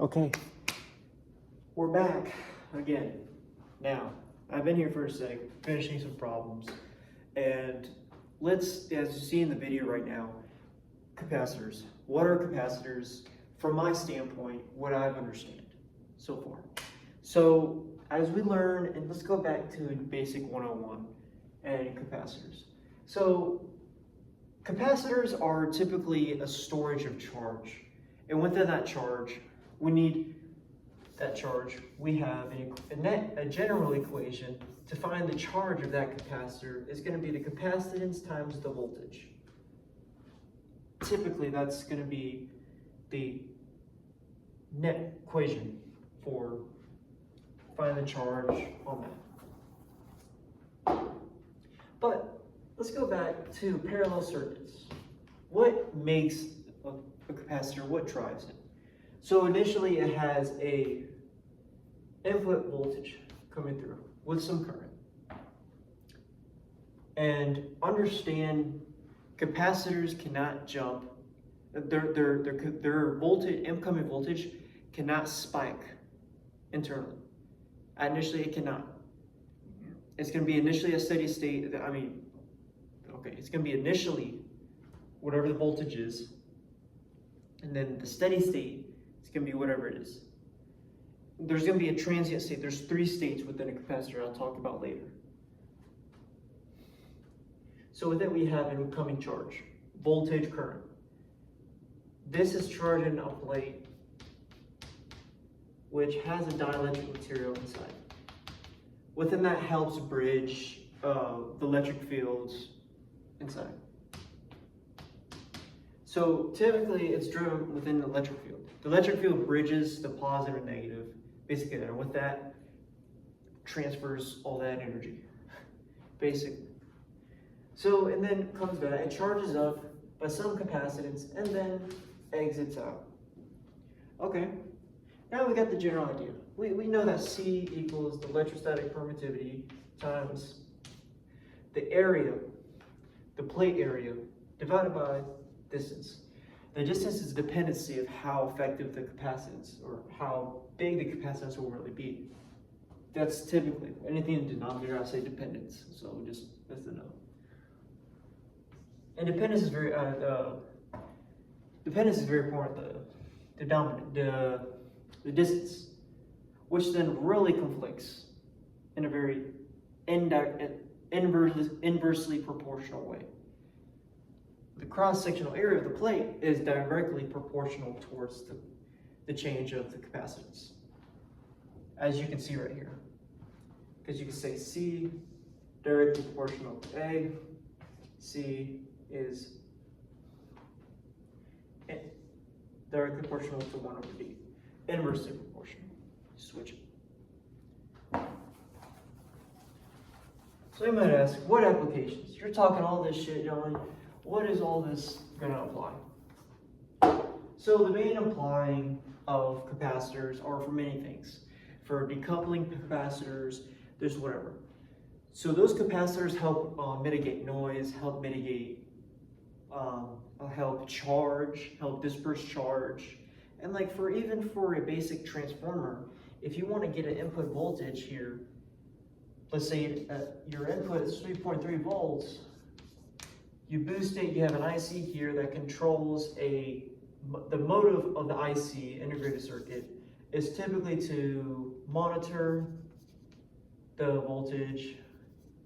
Okay, we're back again. Now, I've been here for a sec, finishing some problems, and let's, as you see in the video right now, capacitors. What are capacitors? From my standpoint, what I've understood so far. So, as we learn, and let's go back to basic 101 and capacitors. So, capacitors are typically a storage of charge, and within that charge, we need that charge. We have a general equation to find the charge of that capacitor is going to be the capacitance times the voltage. Typically, that's going to be the net equation for finding the charge on that. But let's go back to parallel circuits. What makes a capacitor? What drives it? So initially it has a input voltage coming through with some current. And understand, capacitors cannot jump. Their voltage, incoming voltage, cannot spike internally. Initially, it cannot. It's going to be initially a steady state. It's going to be initially whatever the voltage is, and then the steady state is going to be whatever it is. There's going to be a transient state. There's 3 states within a capacitor I'll talk about later. So with it, we have an incoming charge, voltage, current. This is charging a plate which has a dielectric material inside. Within that helps bridge the electric fields inside. So typically it's driven within the electric field. The electric field bridges the positive and negative, basically, and with that, transfers all that energy, basically. So, and then comes back, it charges up by some capacitance, and then exits out. Okay, now we got the general idea. We know that C equals the electrostatic permittivity times the area, the plate area, divided by distance. The distance is a dependency of how effective the capacitance, or how big the capacitance will really be. That's typically, anything in denominator, I say dependence, so just that's the note. And dependence is very important. The distance, which then really conflicts in a very inversely proportional way. The cross-sectional area of the plate is directly proportional towards the change of the capacitance, as you can see right here. Because you can say C directly proportional to A, C is directly proportional to 1 over D, inversely proportional. Switch it. So you might ask, what applications? You're talking all this shit, John. What is all this going to apply? So the main applying of capacitors are for many things. For decoupling capacitors, there's whatever. So those capacitors help mitigate noise, help mitigate, help charge, help disperse charge. And like even for a basic transformer, if you want to get an input voltage here, let's say your input is 3.3 volts, you boost it, you have an IC here that controls the motive of the IC, integrated circuit, is typically to monitor the voltage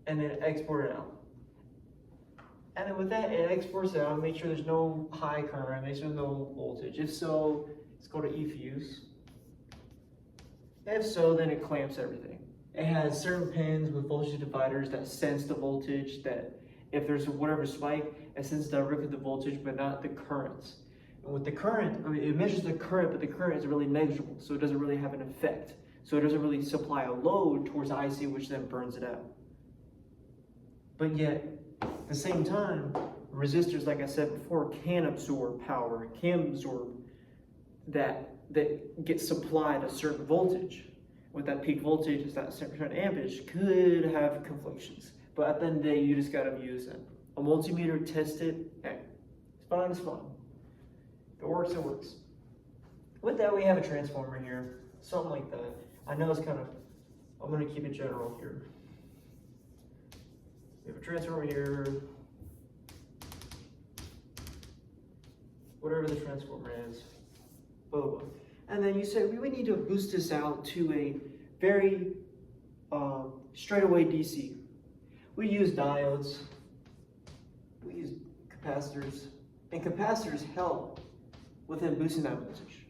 and then export it out. And then with that, it exports it out, make sure there's no high current, make sure there's no voltage. If so, it's called an E-fuse. If so, then it clamps everything. It has certain pins with voltage dividers that sense the voltage, that if there's whatever spike, it sends directly the voltage, but not the currents. And with the current, it measures the current, but the current is really negligible, so it doesn't really have an effect. So it doesn't really supply a load towards the IC, which then burns it out. But yet, at the same time, resistors, like I said before, can absorb power, can absorb that gets supplied a certain voltage. With that peak voltage, that certain ampage could have conflictions. But at the end of the day, you just gotta use it. A multimeter, test it, hey, it's fine, it's fine. If it works, it works. With that, we have a transformer here, something like that. I know it's kind of, I'm going to keep it general here. We have a transformer here, whatever the transformer is, blah, blah, blah. And then you say, we need to boost this out to a very straightaway DC. We use diodes, we use capacitors, and capacitors help within boosting that voltage.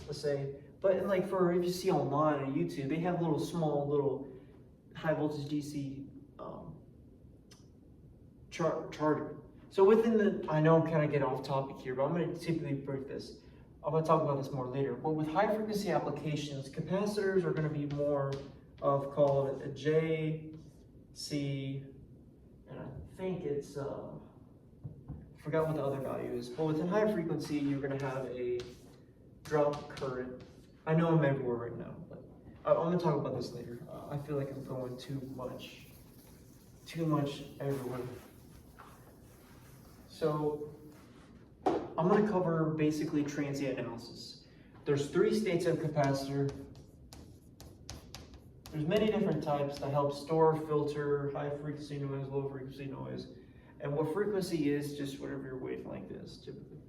Let's say, but like for, if you see online on YouTube, they have little high voltage DC charger. So within the, I know I'm kind of getting off topic here, but I'm going to typically break this. I'm going to talk about this more later. But with high frequency applications, capacitors are going to be more of called a J, C, and I think it's, I forgot what the other value is. But within high frequency, you're going to have a drop current. I know I'm everywhere right now, but I'm going to talk about this later. I feel like I'm going too much everywhere. So I'm going to cover basically transient analysis. There's 3 states of capacitor. There's many different types that help store, filter, high frequency noise, low frequency noise. And what frequency is just whatever your wavelength is typically.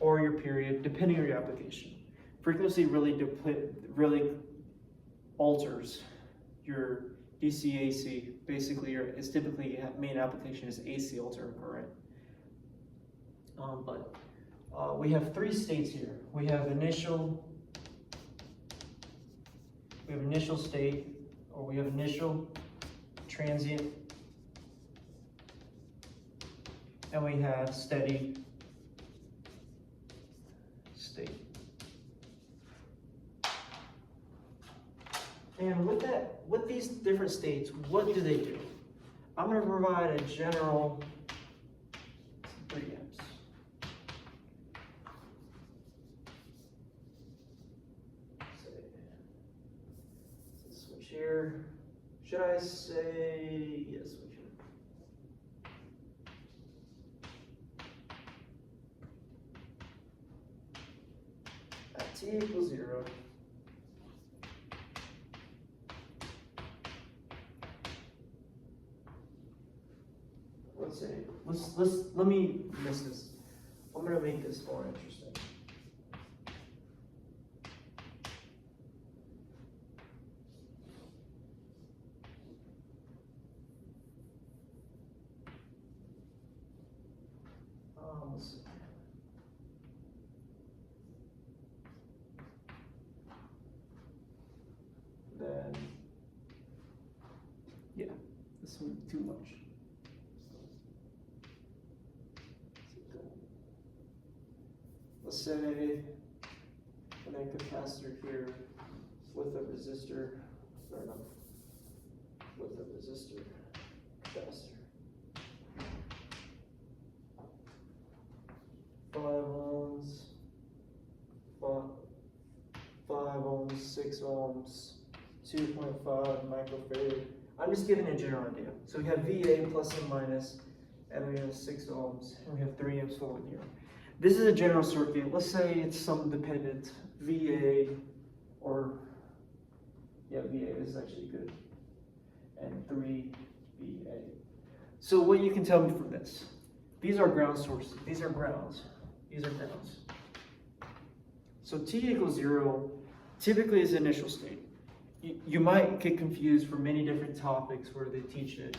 Or your period, depending on your application. Frequency really alters your DC AC. Basically, it's typically your main application is AC alternate current. We have 3 states here. We have initial state, or we have initial, transient, and we have steady state. And with these different states, what do they do? I'm going to provide a general 3 amps. Let's switch here. Should I say yes? Switch here. At t equals 0. Let me miss this. I'm gonna make this more interesting. Let's see. Then, yeah, this one too much. Let's say, and then capacitor here with a resistor, or no, with a resistor, capacitor. 5 ohms, 5 ohms, 6 ohms, 2.5 microfarad. I'm just giving a general idea. So we have VA plus and minus, and we have 6 ohms, and we have 3 amps flowing here. This is a general circuit. Let's say it's some dependent VA, or yeah, VA is actually good, and 3 VA. So what you can tell me from this, these are ground sources. These are grounds. These are grounds. So t equals 0 typically is the initial state. You might get confused for many different topics where they teach it,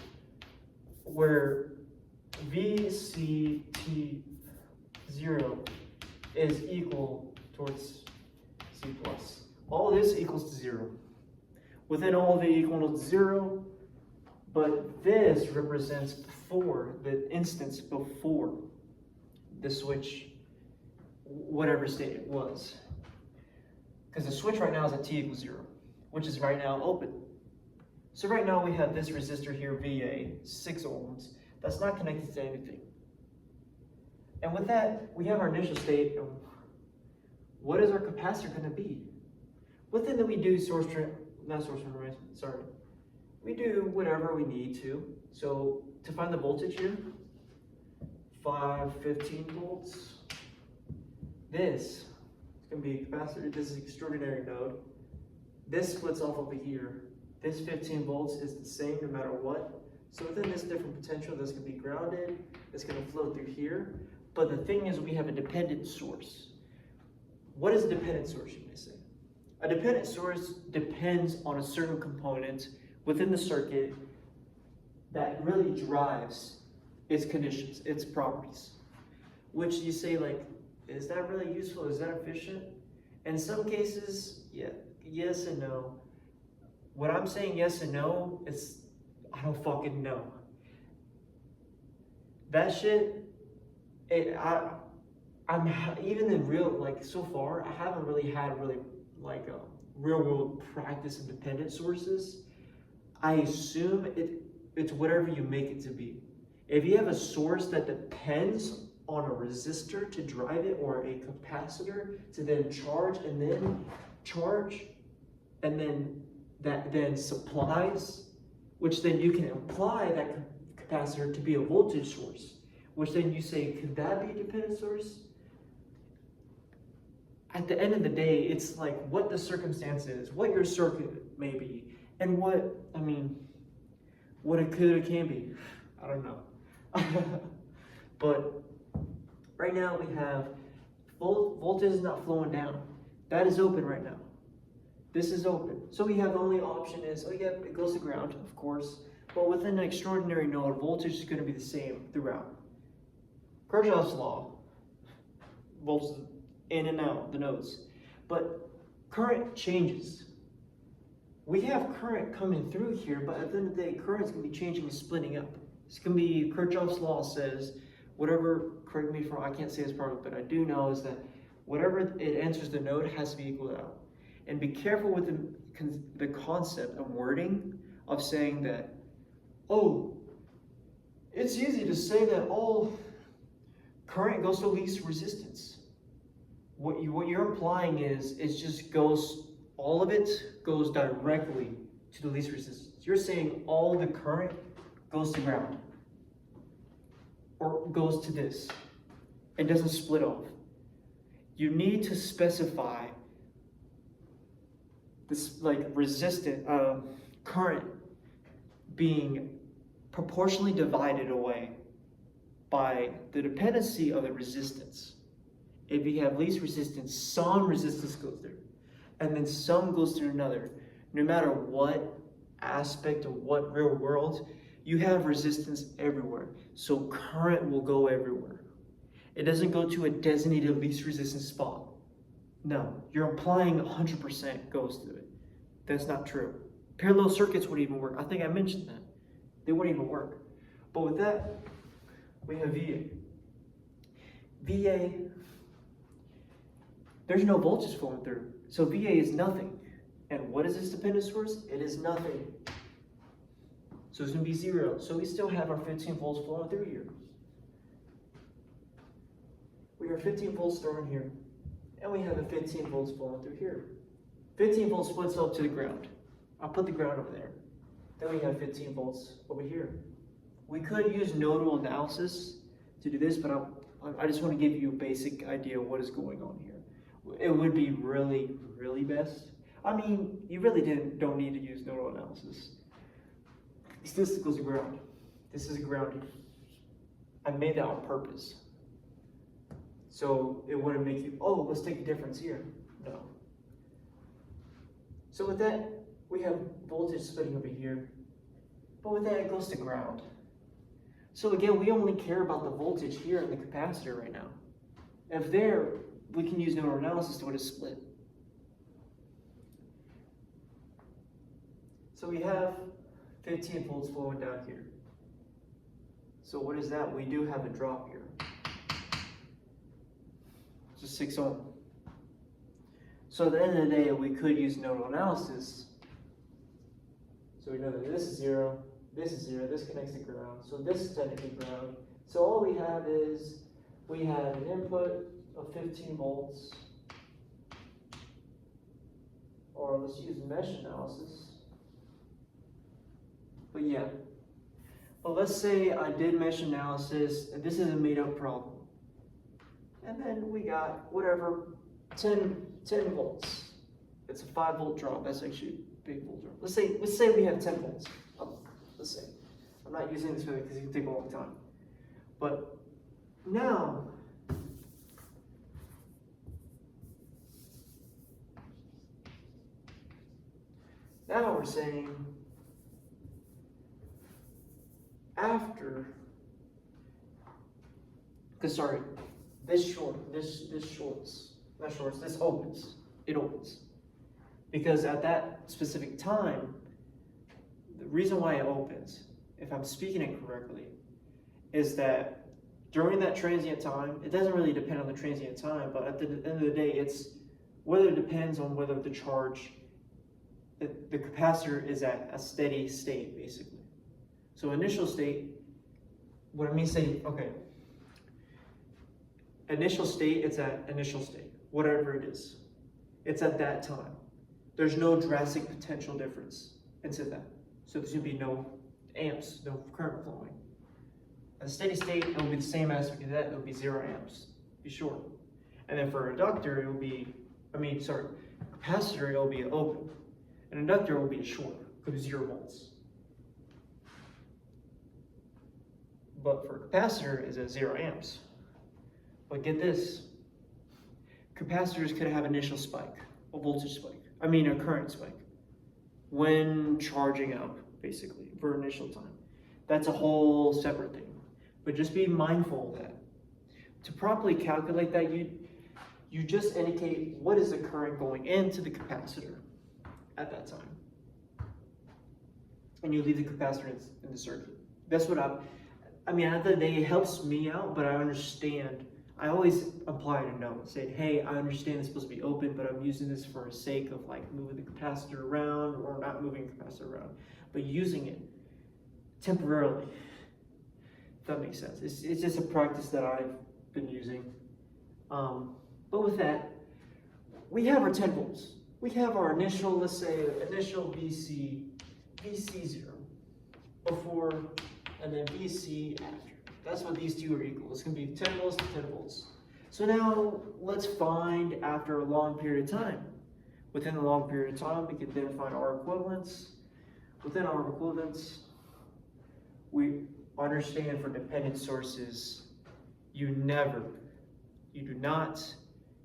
where VCT 0 is equal towards C plus. All this equals to 0. Within all of it equal to 0, but this represents before, the instance before the switch, whatever state it was. Because the switch right now is at t equals 0, which is right now open. So right now we have this resistor here, VA, 6 ohms, that's not connected to anything. And with that, we have our initial state. What is our capacitor going to be? Within that we do we do whatever we need to. So to find the voltage here, 515 volts, This is going to be a capacitor. This is extraordinary node. This splits off over here. This 15 volts is the same no matter what. So within this different potential, this can be grounded. It's going to flow through here. But the thing is, we have a dependent source. What is a dependent source, you may say? A dependent source depends on a certain component within the circuit that really drives its conditions, its properties. Which you say, like, is that really useful? Is that efficient? In some cases, yeah, yes and no. When I'm saying yes and no, it's, I don't fucking know. That shit, I'm even in real, like, so far, I haven't really had like a real world practice of dependent sources. I assume it's whatever you make it to be. If you have a source that depends on a resistor to drive it, or a capacitor to then charge, and then that then supplies, which then you can apply that capacitor to be a voltage source, which then you say, could that be a dependent source? At the end of the day, it's like what the circumstance is, what your circuit may be, and what it could or can be. I don't know. But right now we have voltage is not flowing down. That is open right now. This is open. So we have the only option is, oh yeah, it goes to ground, of course. But within an extraordinary node, voltage is going to be the same throughout. Kirchhoff's law, voltage in and out the nodes. But current changes. We have current coming through here, but at the end of the day, current is going to be changing and splitting up. It's going to be, Kirchhoff's law says, whatever, correct me if I can't say this part, but I do know is that whatever it enters the node has to be equaled out. And be careful with the concept and wording of saying that, oh, it's easy to say that all current goes to least resistance. What you're implying is it just goes, all of it goes directly to the least resistance. You're saying all the current goes to ground, or goes to this. It doesn't split off. You need to specify this, like, resistant current being proportionally divided away by the dependency of the resistance. If you have least resistance, some resistance goes there, and then some goes through another. No matter what aspect of what real world, you have resistance everywhere. So current will go everywhere. It doesn't go to a designated least resistance spot. No, you're implying 100% goes to it. That's not true. Parallel circuits wouldn't even work. I think I mentioned that. They wouldn't even work. But with that, we have VA. VA, there's no voltage flowing through. So VA is nothing. And what is this dependent source? It is nothing. So it's going to be 0. So we still have our 15 volts flowing through here. We have 15 volts thrown here. And we have a 15 volts flowing through here. 15 volts splits up to the ground. I'll put the ground over there. Then we have 15 volts over here. We could use nodal analysis to do this, but I just want to give you a basic idea of what is going on here. It would be really, really best. I mean, you really don't need to use nodal analysis. This goes to ground. This is grounded. I made that on purpose. So it wouldn't make you, oh, let's take a difference here. No. So with that, we have voltage splitting over here. But with that, it goes to ground. So again, we only care about the voltage here in the capacitor right now. If there, we can use nodal analysis to what is split. So we have 15 volts flowing down here. So what is that? We do have a drop here. Just 6 ohm. So at the end of the day, we could use nodal analysis. So we know that this is 0, this connects to ground. So this is technically ground. So all we have is, we have an input of 15 volts, or let's use mesh analysis. But yeah, but let's say I did mesh analysis, and this is a made up problem. And then we got whatever, 10 volts. It's a 5-volt drop. That's actually a big volt drop. Let's say we have 10 volts. Let's say. I'm not using this because it can take a long time. But now, we're saying after, because sorry, this opens. It opens. Because at that specific time, the reason why it opens, if I'm speaking it correctly, is that during that transient time, it doesn't really depend on the transient time, but at the end of the day, it's whether it depends on whether the charge, the capacitor is at a steady state, basically. So initial state, what I mean say, okay, initial state, it's at initial state, whatever it is. It's at that time. There's no drastic potential difference into that. So there's gonna be no amps, no current flowing. At a steady state, it'll be the same aspect of that, it'll be 0 amps, be sure. And then for inductor, it'll be, capacitor, it'll be open. An inductor will be a short, it'll be 0 volts. But for capacitor, it's at 0 amps. But get this, capacitors could have initial spike, a voltage spike, a current spike, when charging up, basically, for initial time. That's a whole separate thing. But just be mindful of that. To properly calculate that, you just indicate what is the current going into the capacitor at that time. And you leave the capacitor in the circuit. That's what at the end of the day, it helps me out, but I understand. I always apply a note, saying, hey, I understand it's supposed to be open, but I'm using this for the sake of moving the capacitor around, or not moving the capacitor around, but using it temporarily, if that makes sense. It's just a practice that I've been using. But with that, we have our 10 volts. We have our initial, let's say, initial VC0 before, and then VC after. That's what these two are equal. It's going to be 10 volts to 10 volts. So now let's find after a long period of time. Within a long period of time, we can then find our equivalents. Within our equivalents, we understand for dependent sources, you do not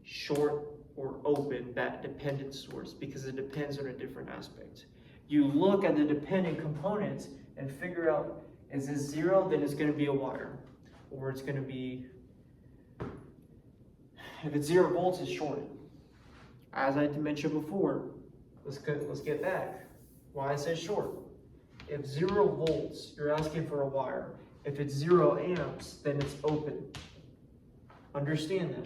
short or open that dependent source because it depends on a different aspect. You look at the dependent components and figure out, is this 0, then it's going to be a wire, or it's going to be, if it's 0 volts, it's shorted. As I mentioned before, let's get back. Why I said short. If 0 volts, you're asking for a wire. If it's 0 amps, then it's open. Understand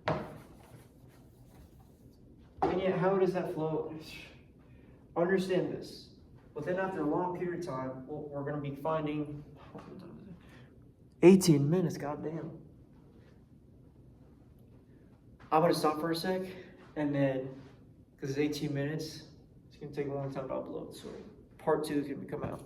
that. And yet, how does that flow? Understand this. But then after a long period of time, we're going to be finding 18 minutes, goddamn. I'm going to stop for a sec, and then, because it's 18 minutes, it's going to take a long time to upload, so part 2 is going to come out.